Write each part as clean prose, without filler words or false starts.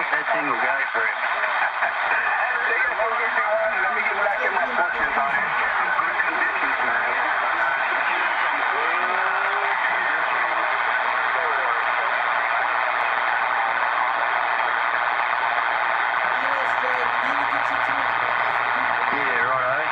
let that thing will go for it. Let me get back in my fortunes on it. Good conditions, man. Yeah, righto.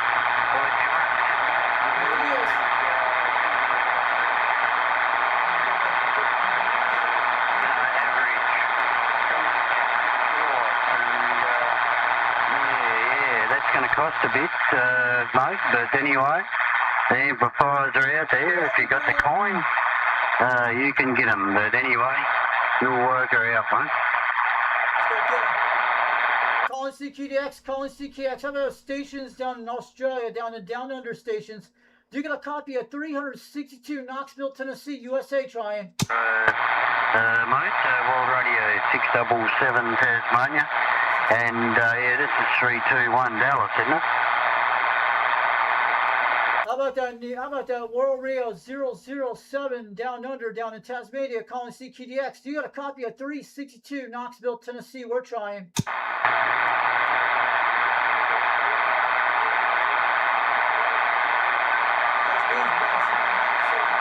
Going to cost a bit, mate, but anyway, the amplifiers are out there. If you got the coin, you can get them, but anyway, you'll work her out, mate. Calling CQDX, calling CKX. How about stations down in Australia, down in Down Under stations? Do you get a copy of 362 Knoxville, Tennessee, USA, trying? Mate, World Radio 677 Tasmania. And yeah, this is 321 Dallas, isn't it? How about that World Radio 007 Down Under, down in Tasmania, calling CQDX? Do you got a copy of 362 Knoxville, Tennessee? We're trying.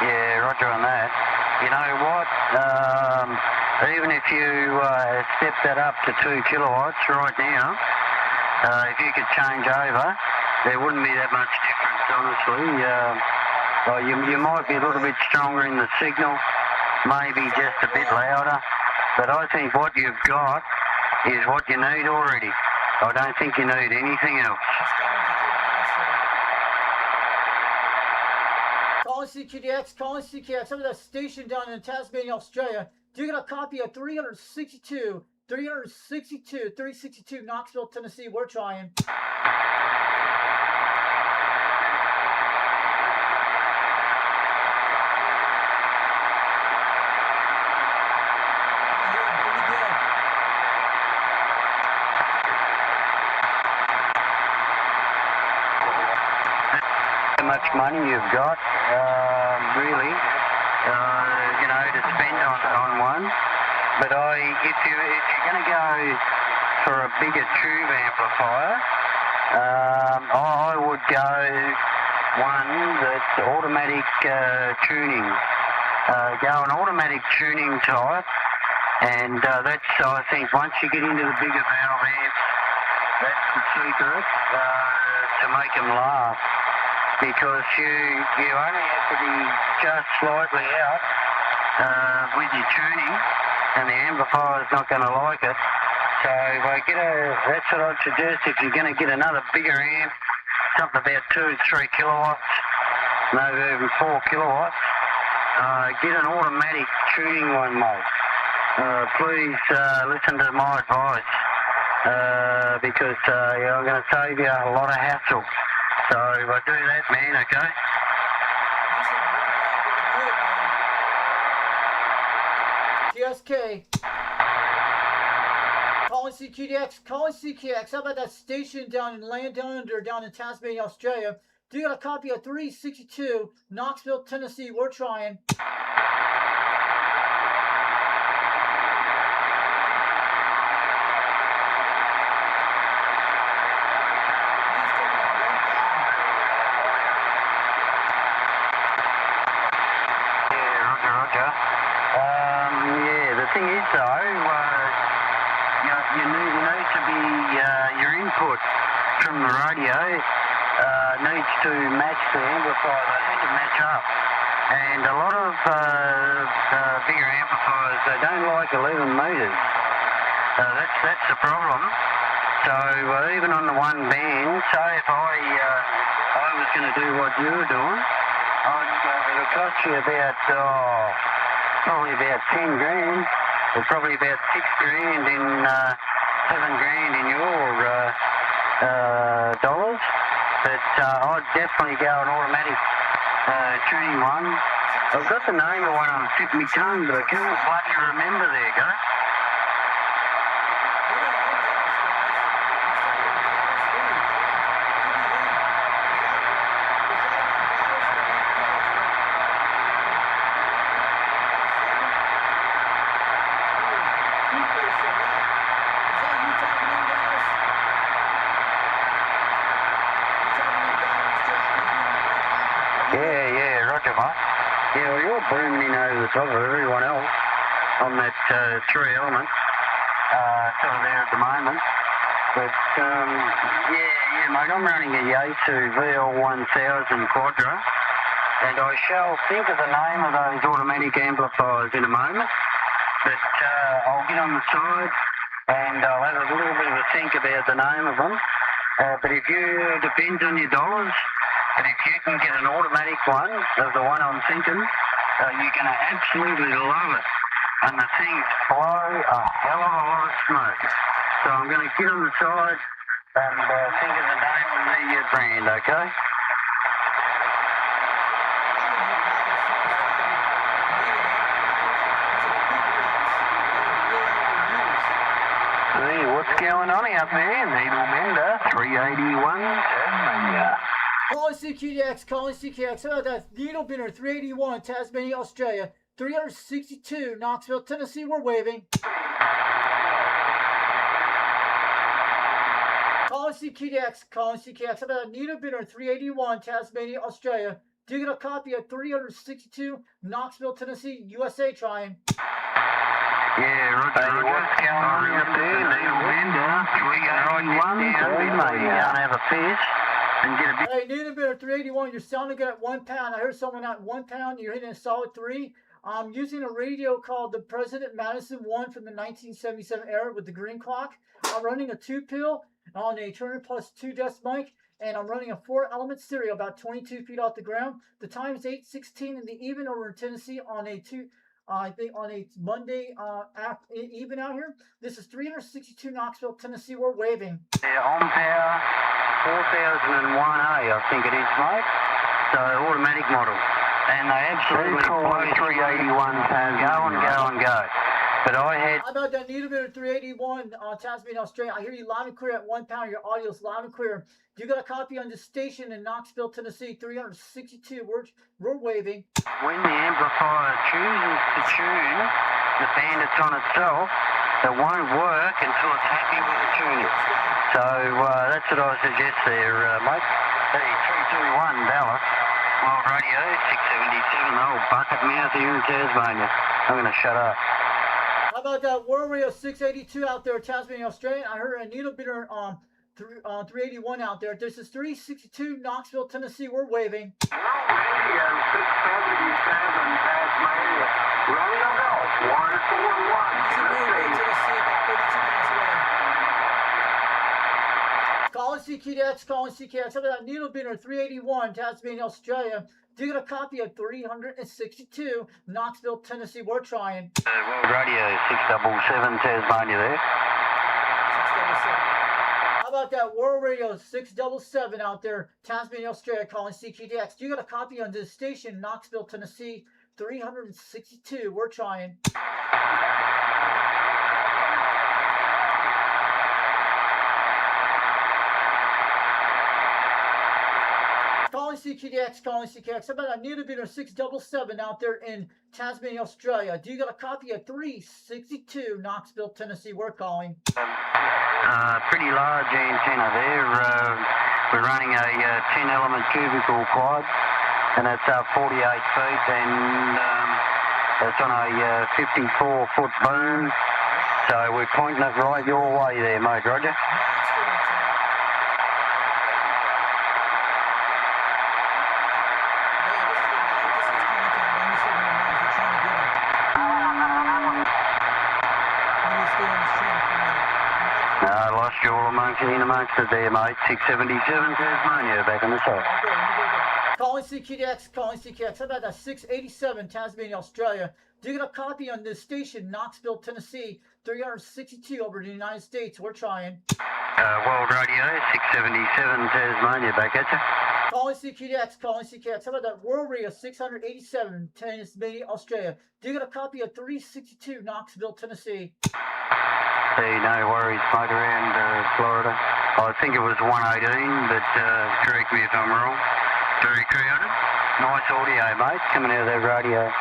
Yeah, roger on that. You know what? Even if you step that up to 2 kilowatts right now, if you could change over, there wouldn't be that much difference, honestly. You might be a little bit stronger in the signal, maybe just a bit louder, but I think what you've got is what you need already. I don't think you need anything else. Calling CQDX, calling CKX. Some of that station down in Tasmania, Australia. Do you get a copy of 362 Knoxville, Tennessee? We're trying. How much money you've got, really, you know, to spend on one. But if you're going to go for a bigger tube amplifier, I would go one that's automatic tuning. Go an automatic tuning type, and that's, I think, once you get into the bigger valve amps, that's the secret to make them last. Because you only have to be just slightly out with your tuning, and the amplifier's not going to like it. So if that's what I'd suggest if you're going to get another bigger amp, something about 2 to 3 kilowatts, maybe even 4 kilowatts, get an automatic tuning one, mate. Please listen to my advice, because I'm going to save you a lot of hassle. So I do that, man, okay? GSK. Calling CQDX, calling CKX. How about that station down in Land Down Under, down in Tasmania, Australia? Do you got a copy of 362 Knoxville, Tennessee? We're trying. Yeah, the thing is though, you need to be, your input from the radio needs to match the amplifier. They need to match up. And a lot of bigger amplifiers, they don't like 11 metres. That's the problem. So even on the one band, say if I was going to do what you were doing, it'll cost you about probably about 10 grand, or probably about 6 grand in 7 grand in your dollars. But I'd definitely go an automatic tuning one. I've got the name of one on the tip of my tongue, but I can't bloody remember. There you go. gotcha, mate. Yeah, well, you're booming in over the top of everyone else on that 3 element. Sort of there at the moment. But, yeah, mate, I'm running a Yaesu VL1000 Quadro, and I shall think of the name of those automatic amplifiers in a moment. But I'll get on the side and I'll have a little bit of a think about the name of them. But if you, depends on your dollars, but if you can get an automatic one of the one I'm thinking, you're going to absolutely love it. And the things blow a hell of a lot of smoke. So I'm going to get on the side and think of the name of the brand, okay? Hey, what's going on out there? Needle Mender, 381 Tasmania. Calling CQDX, calling CQDX. How about that? Needle Bender 381 Tasmania, Australia. 362 Knoxville, Tennessee. We're waving. Calling CQDX, calling CQDX. How about Needle Bender 381 Tasmania, Australia. Do you get a copy of 362 Knoxville, Tennessee, USA? Trying. Yeah, Roger. What's going on up there? Needle Bender 381 Tasmania. Can't have a fish. And get a bit. Hey, Needle Bender 381, you're sounding good at 1 pound. I heard someone at 1 pound, you're hitting a solid 3. I'm using a radio called the President Madison 1 from the 1977 era with the green clock. I'm running a 2-pill on a Turner Plus 2 desk mic, and I'm running a 4-element stereo about 22 feet off the ground. The time is 8:16 in the evening over in Tennessee on a I think on a Monday even out here. This is 362 Knoxville, Tennessee. We're waving. Yeah, on power 4001A, I think it is, mate. So automatic model. And they absolutely blow 381 go. But I had... How about that Needle Bender 381 Tasmania, Australia? I hear you loud and clear at 1 pound. Your audio is loud and clear. You got a copy on the station in Knoxville, Tennessee, 362. We're waving. When the amplifier chooses to tune the band it's on itself, it won't work until it's happy with the tuning. So that's what I suggest there, mate. Hey, 321 Dallas. Well, radio 677, the old bucket mouth here in Tasmania. I'm going to shut up. How about that World Radio 682 out there, Tasmania, Australia? I heard a Needle Bender 381 out there. This is 362 Knoxville, Tennessee. We're waving. Radio 677 Tasmania. Running a bell. 141. Tennessee, about 32 miles away. Calling CQDX, calling CQDX. How about that Needle Bender 381 Tasmania, Australia? Do you get a copy of 362 Knoxville, Tennessee? We're trying. World Radio 677 Tasmania there. 677. How about that World Radio 677 out there, Tasmania, Australia, calling CQDX? Do you get a copy on this station, Knoxville, Tennessee? 362. We're trying. Calling CQDX, calling CQDX. How about a Needle Bender 677 out there in Tasmania, Australia? Do you got a copy of 362 Knoxville, Tennessee? We're calling. Pretty large antenna there. We're running a 10-element cubicle quad, and it's 48 feet, and it's on a 54-foot boom. So we're pointing it right your way there, mate, Roger. I lost you all in amongst it there, mate. 677 Tasmania, back on the side. Calling CQDX, calling CQDX. How about that 687 Tasmania, Australia? Do you get a copy on this station, Knoxville, Tennessee, 362 over the United States? We're trying. World Radio 677 Tasmania, back at you. Calling CQDX, calling CQDX. How about that World Radio 687 Tasmania, Australia? Do you get a copy of 362 Knoxville, Tennessee? Hey, no worries, mate, around Florida. I think it was 118, but correct me if I'm wrong. Very crowded. Nice audio, mate, coming out of that radio.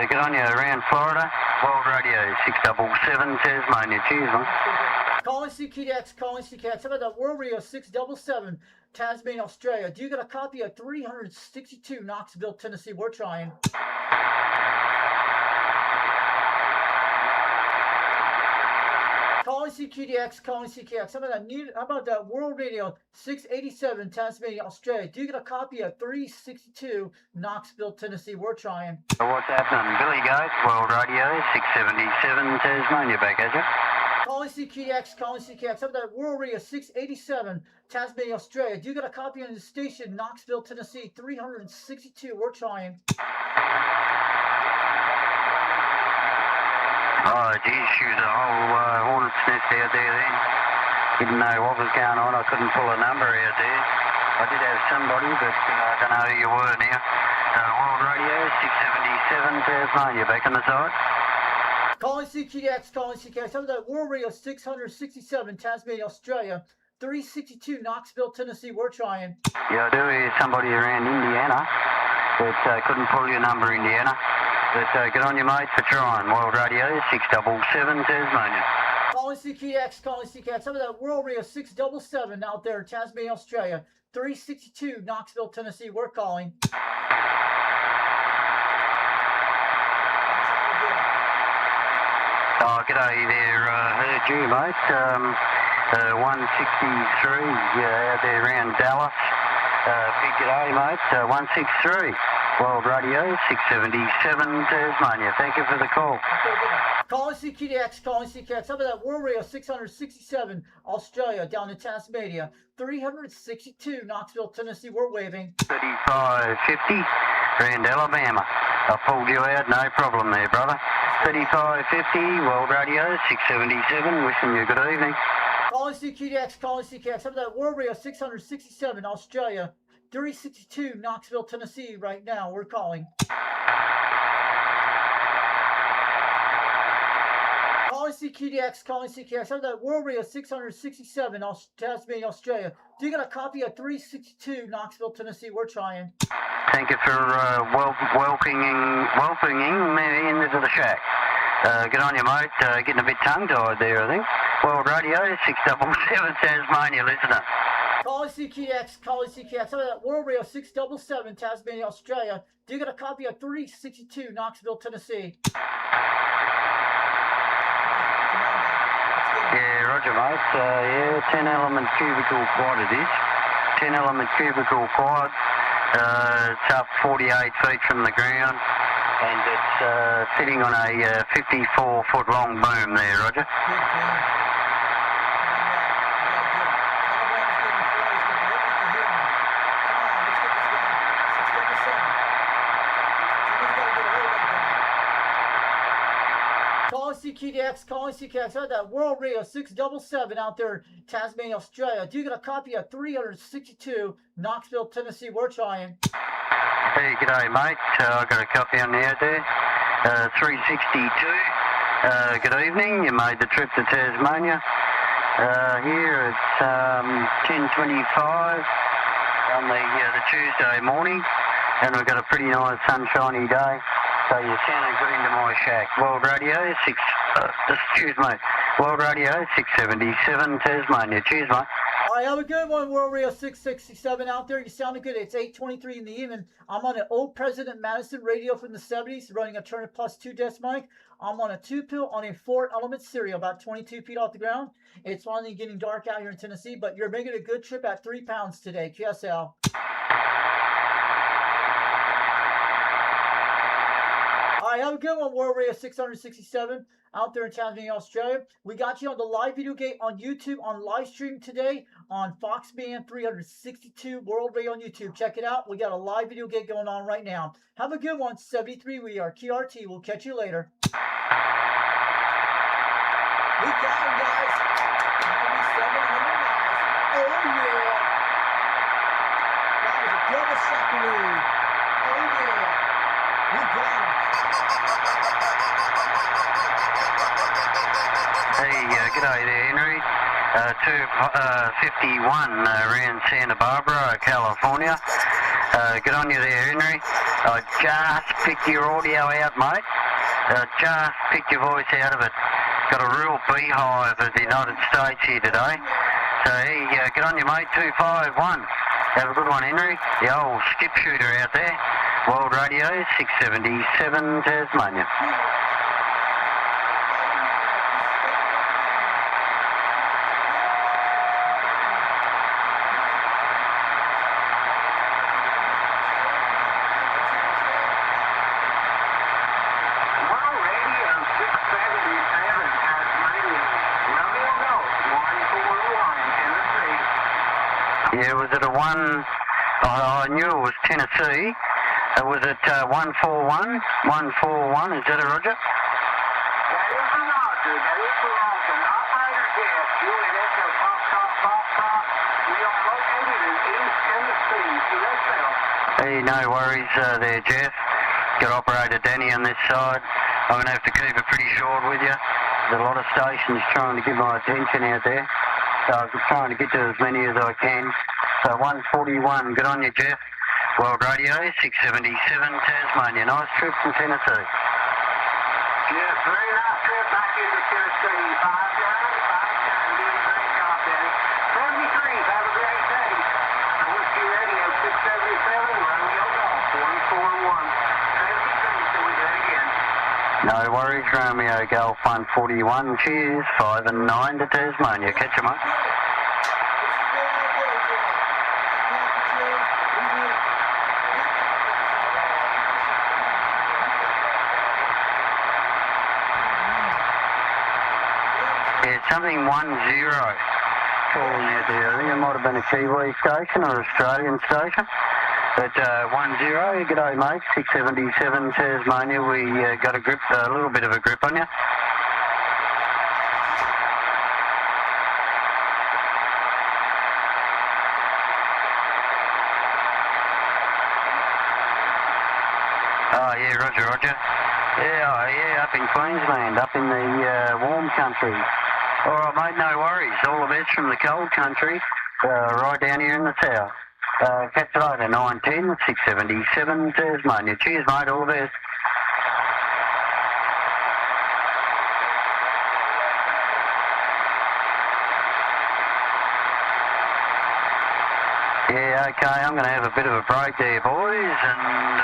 Good on you, around Florida. World Radio 677 Tasmania. Cheers, mate. Calling CKDX, calling CKDX. How about that World Radio 677, Tasmania, Australia? Do you get a copy of 362 Knoxville, Tennessee? We're trying. Calling CKDX, calling CKDX. How about that World Radio 687, Tasmania, Australia? Do you get a copy of 362 Knoxville, Tennessee? We're trying. What's happening? Billy Goat, World Radio 677, Tasmania, back at you. Calling CKDX, calling CKDX. How about that World Radio 687, Tasmania, Australia? Do you get a copy on the station, Knoxville, Tennessee? 362. We're trying. Oh, geez, she was a whole hornet's nest out there then. Didn't know what was going on. I couldn't pull a number out there. I did have somebody, but I don't know who you were now. World Radio 677, Tasmania, back on the side. Calling CKDX, calling CKDX. How about that World Radio 667, Tasmania, Australia? 362 Knoxville, Tennessee. We're trying. Yeah, I do hear somebody around Indiana, but couldn't pull your number, Indiana. But get on your mate for trying. World Radio 677, Tasmania. Calling CKDX, calling CKDX. How about that World Radio 677 out there in Tasmania, Australia? 362 Knoxville, Tennessee. We're calling. Oh, g'day there, heard you, mate. 163, out there around Dallas. Big g'day, mate. 163, World Radio 677, Tasmania. Thank you for the call. Calling CKDX, calling CKDX. How about that World Radio 667, Australia, down in Tasmania? 362 Knoxville, Tennessee. We're waving. 3550, around Alabama. I pulled you out, no problem there, brother. 3550, World Radio 677, wishing you good evening. Calling CKDX, calling CKDX. How about that World Radio 667, Australia? 362 Knoxville, Tennessee right now. We're calling. Calling CKDX, calling CKDX. How about that World Radio 667, Tasmania, Australia? Do you get a copy of 362 Knoxville, Tennessee? We're trying. Thank you for welcoming me into the shack. Get on your mate, getting a bit tongue-tied there, I think. World Radio 677, Tasmania listener. Calling CKDX, calling CKDX. How about that World Radio 677, Tasmania, Australia? Do you get a copy of 362 Knoxville, Tennessee? Yeah, roger, mate. Yeah, 10 element cubicle quad it is. 10 element cubicle quad. It's up 48 feet from the ground, and it's sitting on a 54-foot long boom there, Roger. Calling CKDX, calling CKDX. How about that World Radio 677 out there in Tasmania, Australia? Do you get a copy of 362 Knoxville, Tennessee? We're trying. Hey, g'day, mate. I got a copy on the out there. 362. Good evening. You made the trip to Tasmania. Here it's 10:25 on the Tuesday morning, and we've got a pretty nice sunshiny day. So you're sounding good into my shack. World Radio 677 Tasmania. Cheers, mate. All right, have a good one, World Radio 667 out there. You sounded good. It's 8:23 in the evening. I'm on an old President Madison radio from the 70s, running a Turner Plus 2 desk mic. I'm on a 2-pill on a 4-element stereo, about 22 feet off the ground. It's finally getting dark out here in Tennessee, but you're making a good trip at 3 pounds today. QSL. All right, have a good one, World Radio 667 out there in Tasmania, Australia. We got you on the live video gate on YouTube on live stream today on Fox Band 362 World Radio on YouTube. Check it out. We got a live video gate going on right now. Have a good one. 73 we are. QRT. We'll catch you later. We got him, guys. 701 miles. Oh, yeah. That was a double secondary. Oh, yeah. We got him. Hey, g'day there, Henry. 251 around Santa Barbara, California. Good on you there, Henry. I just picked your audio out, mate. Just picked your voice out of it. Got a real beehive of the United States here today. So hey, get on your mate, 251. Have a good one, Henry. The old skip shooter out there. World Radio 677 Tasmania. Yeah, was it a one? I knew it was Tennessee. Was it 141? 141, is that a Roger? That is a Roger. That is a Roger. Operator Jeff, UDX Foxtrot. We are located in East Tennessee. See yourself. Hey, no worries there, Jeff. Got operator Danny on this side. I'm going to have to keep it pretty short with you. There's a lot of stations trying to get my attention out there. So I'm trying to get to as many as I can. So 141, good on you, Jeff. World Radio 677 Tasmania. Nice trip from Tennessee. Yes, very nice trip back into Tennessee. 5 down, 5 down. Doing a great job, Danny. 73, have a great day. Whiskey Radio 677, Romeo Golf 141. 73, so we do it again. No worries, Romeo Golf 141. Cheers, 5 and 9 to Tasmania. Catch you, mate. Yeah, something 10 calling out there. I think it might have been a Kiwi station or Australian station. But 10, g'day mate, 677 Tasmania. We got a grip, a little bit of a grip on you. Oh yeah, Roger. Yeah, up in Queensland, up in the warm country. All right, mate, no worries. All the best from the cold country, right down here in the south. Catch you later, 910, 677 Tasmania. Cheers, mate, all the best. Yeah, okay, I'm going to have a bit of a break there, boys, and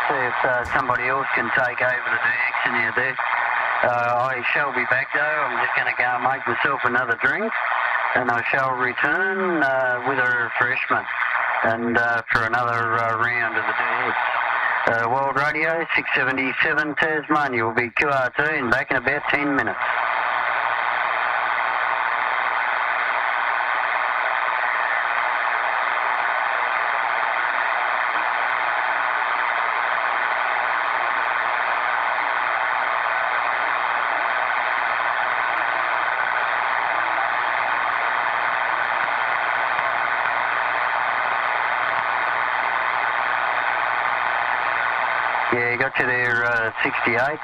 see if somebody else can take over the action out there. I shall be back though. I'm just going to go and make myself another drink, and I shall return with a refreshment and for another round of the DX. World Radio 677 Tasmania will be QRT and back in about 10 minutes. Yeah, got you there, 68. I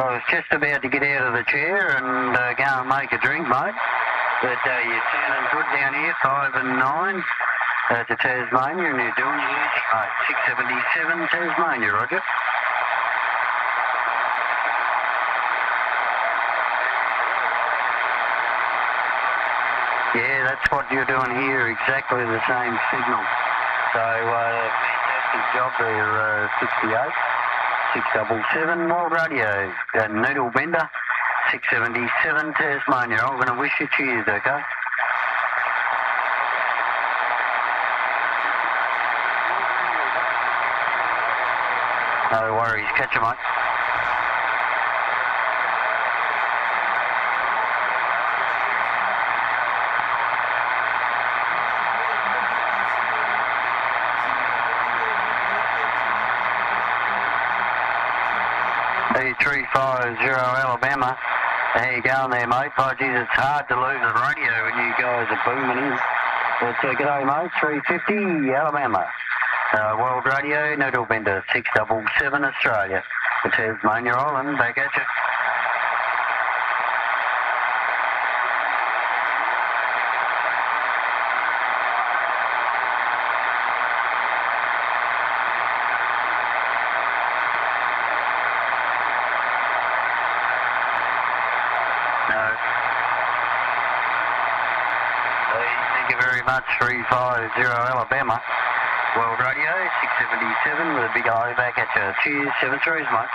was just about to get out of the chair and go and make a drink, mate. But you're sounding good down here, 5 and 9 to Tasmania, and you're doing it easy, mate. 677 Tasmania, Roger. Yeah, that's what you're doing here, exactly the same signal. So, fantastic job there, 68. 677 World Radio, Needle Bender, 677 Tasmania. I'm going to wish you cheers, okay? No worries, catch you, mate. E350 Alabama. How you going there, mate? Oh, geez, it's hard to lose the radio when you guys are booming in. But g'day, mate. 350 Alabama. World Radio, Needle Bender, 677 Australia. The Tasmania Island, back at you. much, 350 Alabama. World Radio 677 with a big eye back at you. Cheers, 7 threes, mate.